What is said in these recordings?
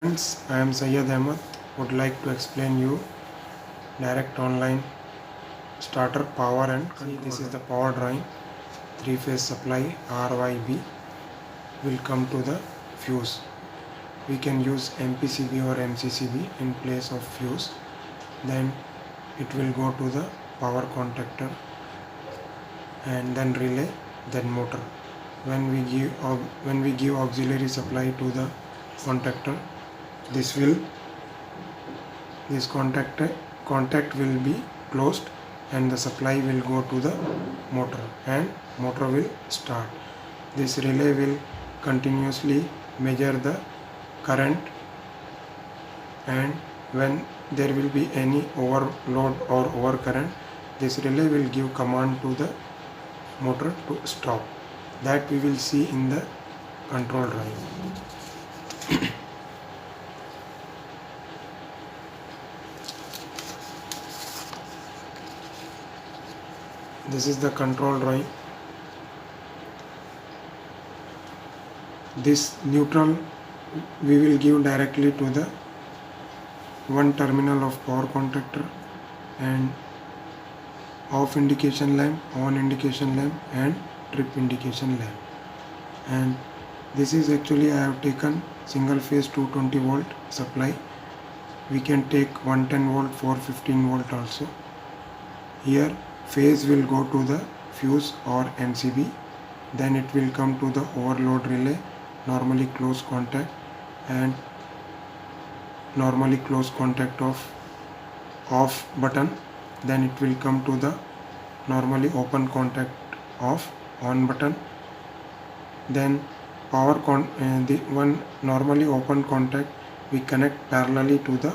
Friends, I am Syed Ahmed. Would like to explain you direct online starter power and control. This is the power drawing. Three-phase supply RYB will come to the fuse. We can use MPCB or MCCB in place of fuse. Then it will go to the power contactor and then relay, then motor. When we give auxiliary supply to the contactor, this contact will be closed and the supply will go to the motor and motor will start. This relay will continuously measure the current, and when there will be any overload or overcurrent, this relay will give command to the motor to stop. That we will see in the control drawing. This is the control drawing. This neutral we will give directly to the one terminal of power contactor, and off indication lamp, on indication lamp and trip indication lamp. And this is actually I have taken single phase 220 volt supply. We can take 110 volt, 415 volt also. Here phase will go to the fuse or MCB, then it will come to the overload relay, normally close contact, and normally close contact of off button, then it will come to the normally open contact of on button, then the one normally open contact we connect parallelly to the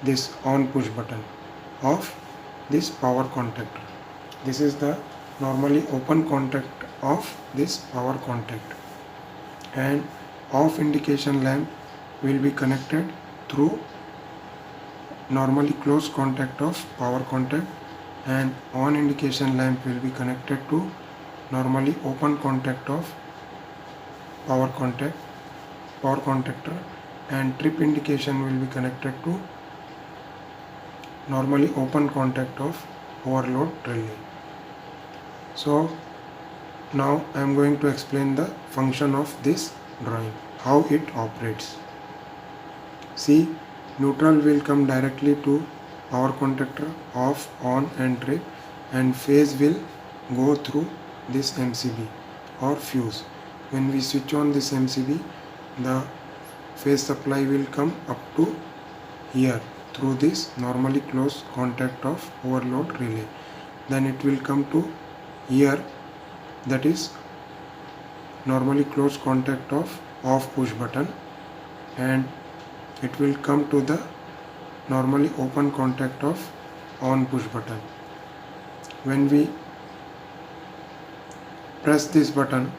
this on push button of this power contactor. This is the normally open contact of this power contact, and off indication lamp will be connected through normally close contact of power contact, and on indication lamp will be connected to normally open contact of power contactor, and trip indication will be connected to normally open contact of overload relay. So now I am going to explain the function of this drawing, how it operates. See, neutral will come directly to power contactor, off, on and trip, and phase will go through this MCB or fuse. When we switch on this MCB, the phase supply will come up to here through this normally close contact of overload relay. Then it will come to here, that is normally close contact of off push button, and it will come to the normally open contact of on push button. When we press this button,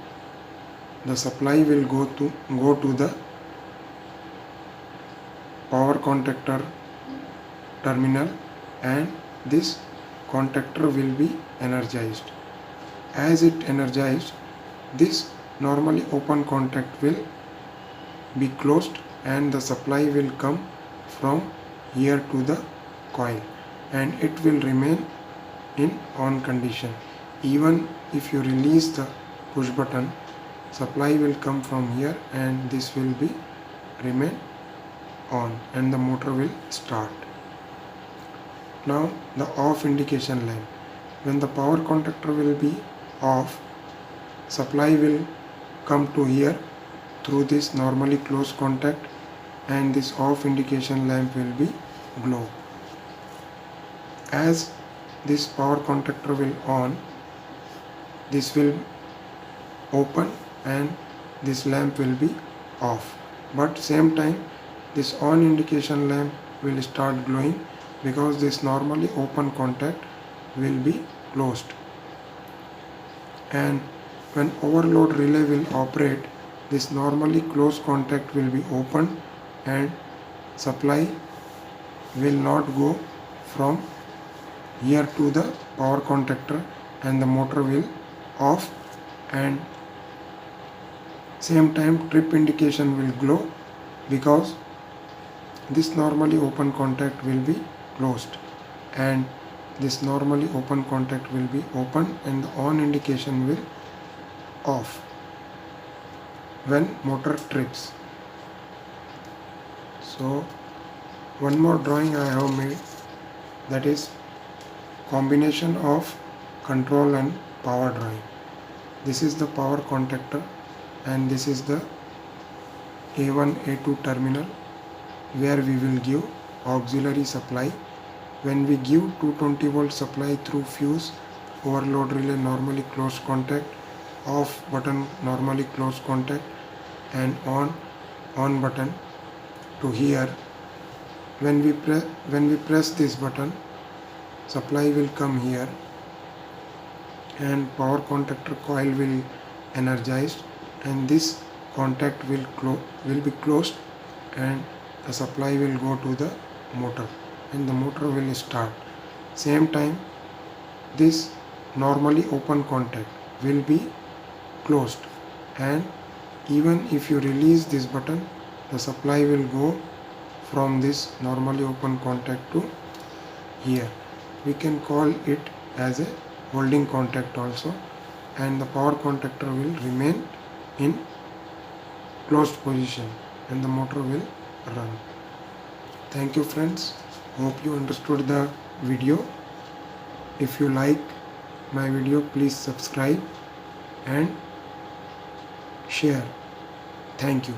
the supply will go to the power contactor terminal, and this contactor will be energized. As it energized, this normally open contact will be closed and the supply will come from here to the coil, and it will remain in on condition. Even if you release the push button, supply will come from here and this will be remain on and the motor will start. Now the off indication lamp. When the power contactor will be off, supply will come to here through this normally close contact, and this off indication lamp will be glow. As this power contactor will on, this will open and this lamp will be off, but same time this on indication lamp will start glowing because this normally open contact will be closed. And when overload relay will operate, this normally closed contact will be open and supply will not go from here to the power contactor, and the motor will off, and same time trip indication will glow because this normally open contact will be closed and this normally open contact will be open and the on indication will off when motor trips. So one more drawing I have made, that is combination of control and power drawing. This is the power contactor and this is the A1 A2 terminal where we will give auxiliary supply. When we give 220 volt supply through fuse, overload relay normally close contact, off button normally close contact, and on button to here. When we press this button, supply will come here and power contactor coil will energized and this contact will be closed and the supply will go to the motor and the motor will start. Same time this normally open contact will be closed and even if you release this button, the supply will go from this normally open contact to here. We can call it as a holding contact also, and the power contactor will remain in closed position and the motor will run. Thank you friends. Hope you understood the video. If you like my video, please subscribe and share. Thank you.